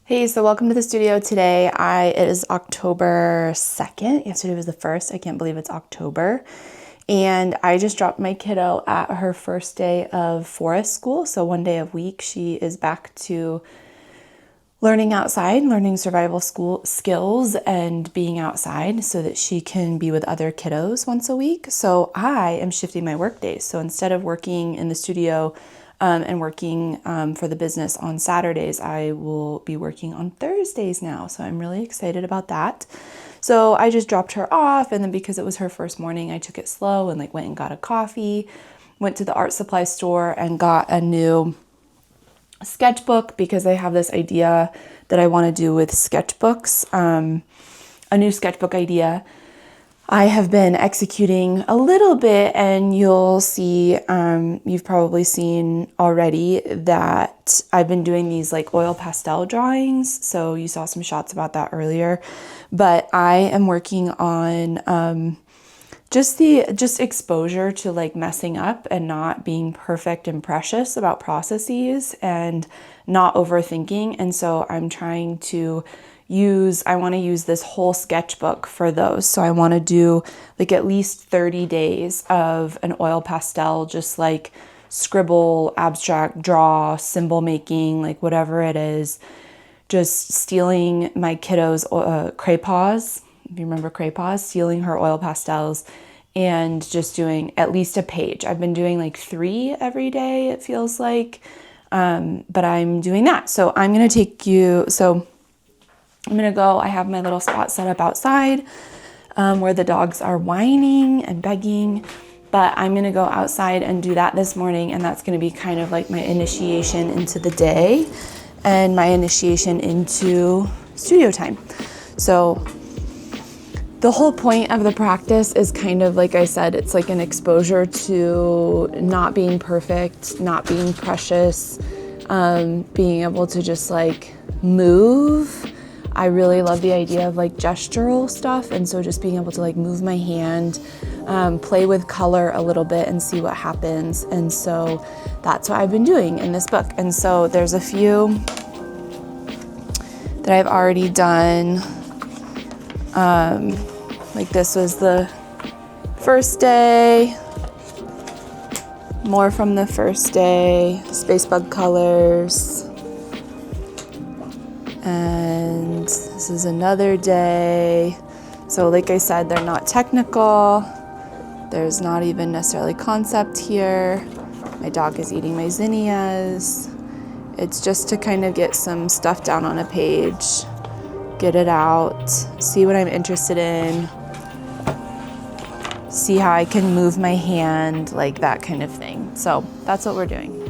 Hey, so welcome to the studio today. It is October 2nd. Yesterday was the 1st. I can't believe it's October. And I just dropped my kiddo at her first day of forest school. So one day a week, she is back to learning outside, learning survival school skills and being outside so that she can be with other kiddos once a week. So I am shifting my work days. So instead of working in the studio and working for the business on Saturdays, I will be working on Thursdays now. So I'm really excited about that. So I just dropped her off, and then because it was her first morning, I took it slow and went and got a coffee, went to the art supply store and got a new sketchbook because I have this idea that I want to do with sketchbooks, a new sketchbook idea. I have been executing a little bit, and you'll see, you've probably seen already that I've been doing these oil pastel drawings. So you saw some shots about that earlier, but I am working on just exposure to messing up and not being perfect and precious about processes and not overthinking. And so I'm trying to I want to use this whole sketchbook for those. So I want to do at least 30 days of an oil pastel, just scribble, abstract, draw, symbol making, whatever it is, just stealing my kiddo's crayons. If you remember crayons, stealing her oil pastels and just doing at least a page. I've been doing 3 every day, it feels like, but I'm doing that. So I'm going to go, I have my little spot set up outside where the dogs are whining and begging, but I'm going to go outside and do that this morning, and that's going to be kind of my initiation into the day and my initiation into studio time. So the whole point of the practice is kind of, like I said, it's an exposure to not being perfect, not being precious, being able to just move. I really love the idea of gestural stuff, and so just being able to move my hand, play with color a little bit and see what happens. And so that's what I've been doing in this book. And so there's a few that I've already done. This was the first day, more from the first day, space bug colors. And this is another day. So like I said, they're not technical. There's not even necessarily concept here. My dog is eating my zinnias. It's just to kind of get some stuff down on a page, get it out, see what I'm interested in, see how I can move my hand, that kind of thing. So that's what we're doing.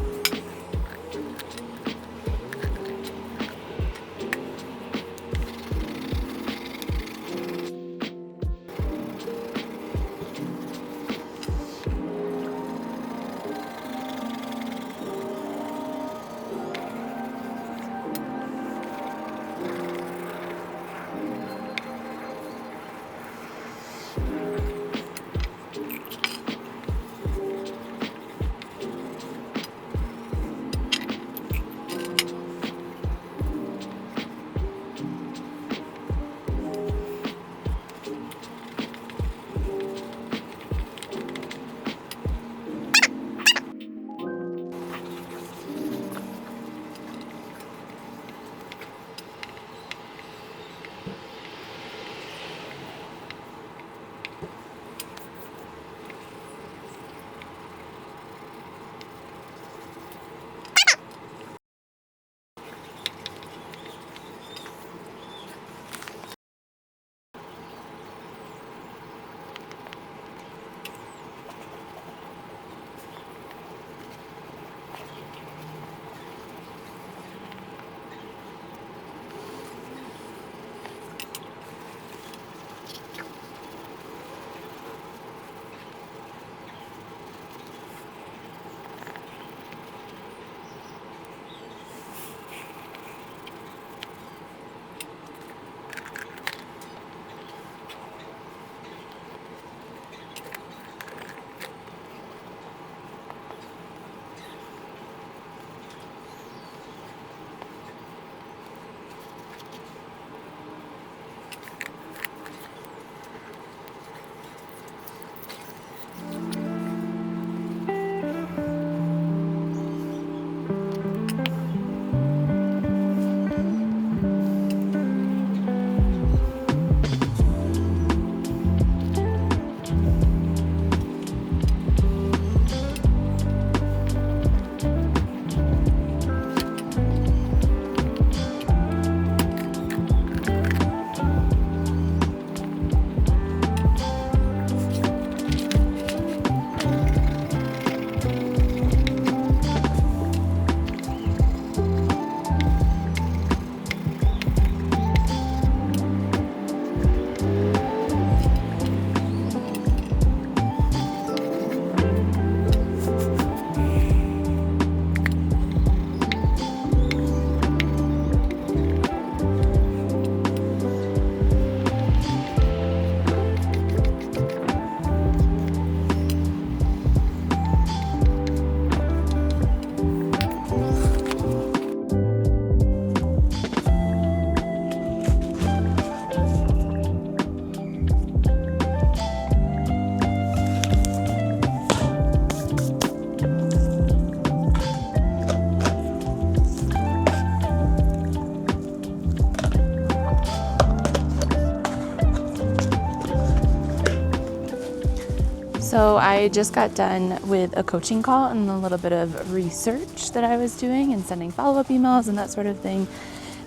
So I just got done with a coaching call and a little bit of research that I was doing and sending follow-up emails and that sort of thing.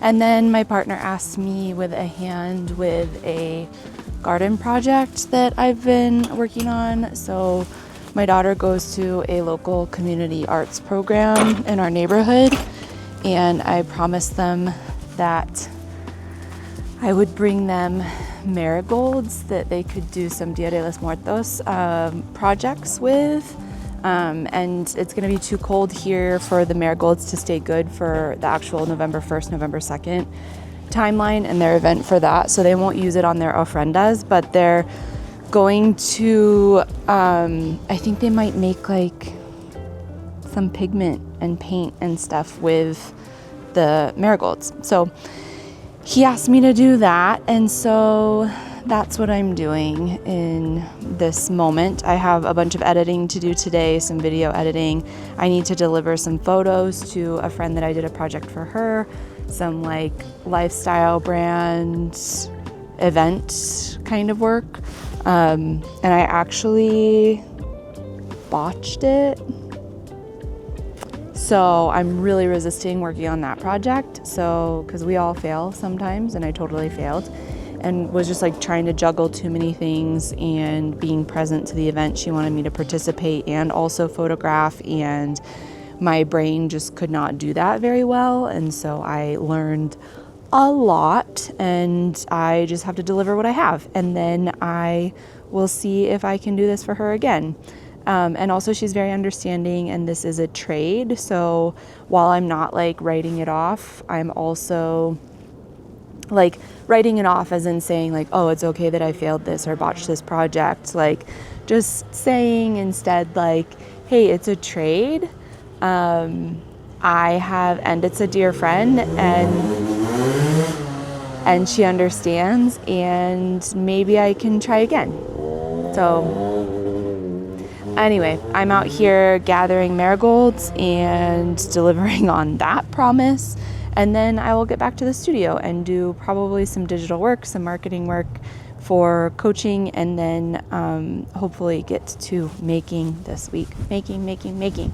And then my partner asked me with a hand with a garden project that I've been working on. So my daughter goes to a local community arts program in our neighborhood, and I promised them that I would bring them marigolds that they could do some Dia de los Muertos projects with. And it's going to be too cold here for the marigolds to stay good for the actual November 1st, November 2nd timeline and their event for that. So they won't use it on their ofrendas, but they're going to, I think they might make like some pigment and paint and stuff with the marigolds. So he asked me to do that, and so that's what I'm doing in this moment. I have a bunch of editing to do today, some video editing. I need to deliver some photos to a friend that I did a project for her, some like lifestyle brand event kind of work. And I actually botched it. So I'm really resisting working on that project. So, because we all fail sometimes, and I totally failed, and was just like trying to juggle too many things and being present to the event. She wanted me to participate and also photograph, and my brain just could not do that very well. And so I learned a lot, and I just have to deliver what I have. And then I will see if I can do this for her again. And also she's very understanding, and this is a trade. So while I'm not like writing it off, I'm also like writing it off as in saying like, oh, it's okay that I failed this or botched this project. Like just saying instead like, hey, it's a trade. And it's a dear friend, and she understands, and maybe I can try again. So anyway, I'm out here gathering marigolds and delivering on that promise. And then I will get back to the studio and do probably some digital work, some marketing work for coaching, and then hopefully get to making this week. Making.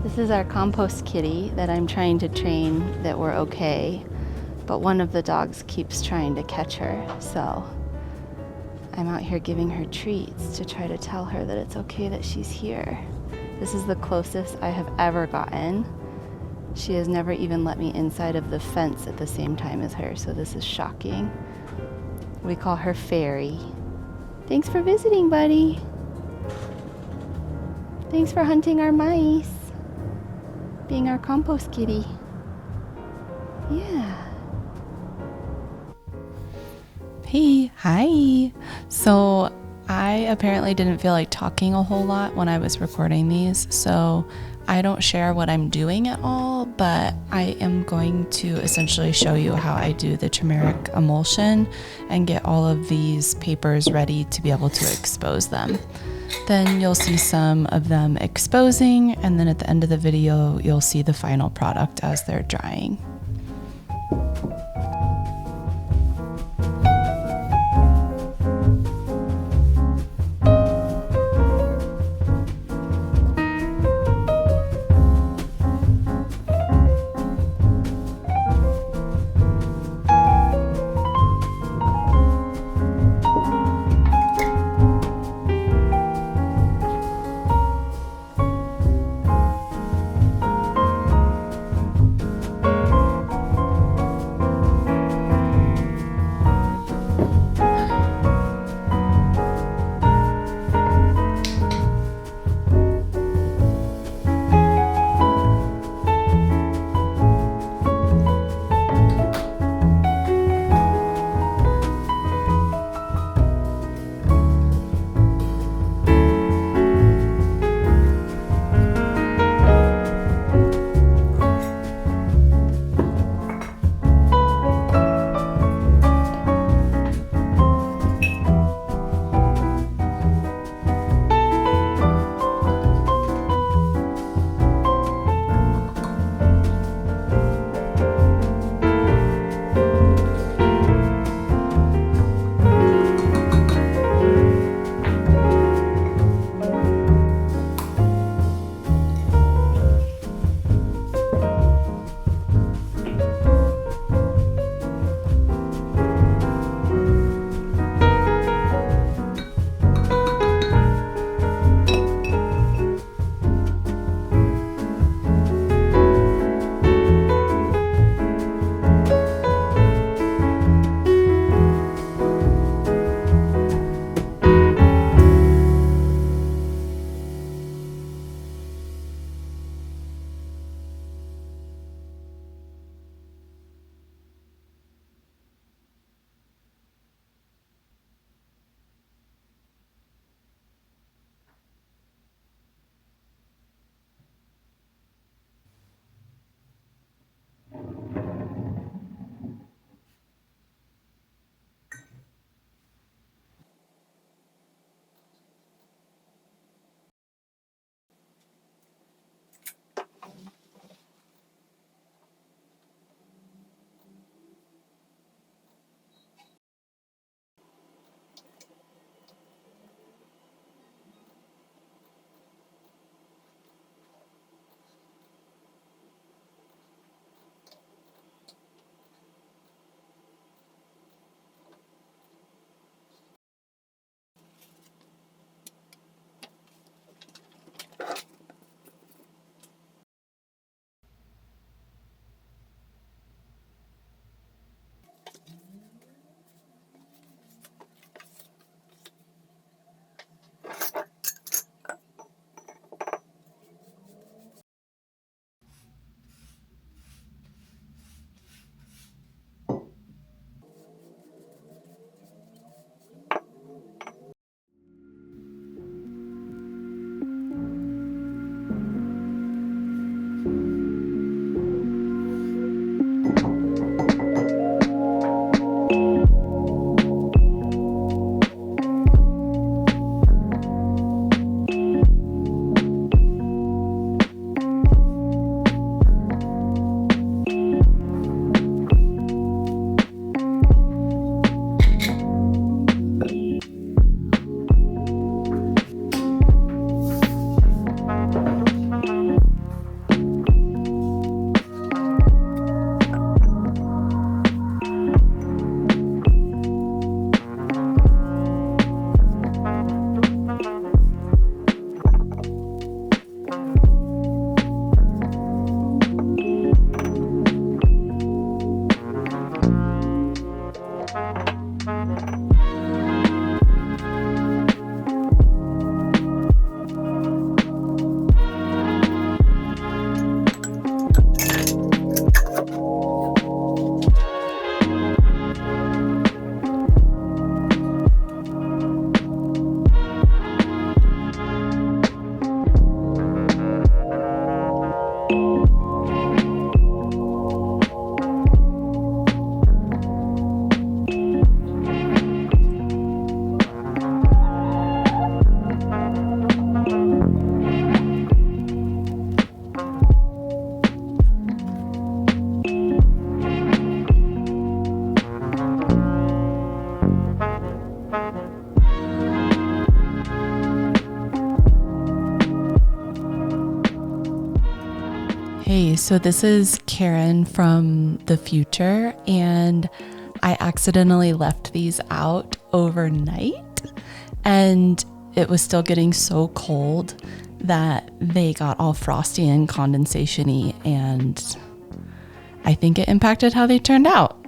This is our compost kitty that I'm trying to train that we're okay, but one of the dogs keeps trying to catch her, so I'm out here giving her treats to try to tell her that it's okay that she's here. This is the closest I have ever gotten. She has never even let me inside of the fence at the same time as her, so this is shocking. We call her Fairy. Thanks for visiting, buddy. Thanks for hunting our mice. Being our compost kitty. Yeah. Hey, hi. So I apparently didn't feel like talking a whole lot when I was recording these, so I don't share what I'm doing at all, but I am going to essentially show you how I do the turmeric emulsion and get all of these papers ready to be able to expose them. Then you'll see some of them exposing, and then at the end of the video, you'll see the final product as they're drying. So this is Karen from the future, and I accidentally left these out overnight, and it was still getting so cold that they got all frosty and condensation-y, and I think it impacted how they turned out.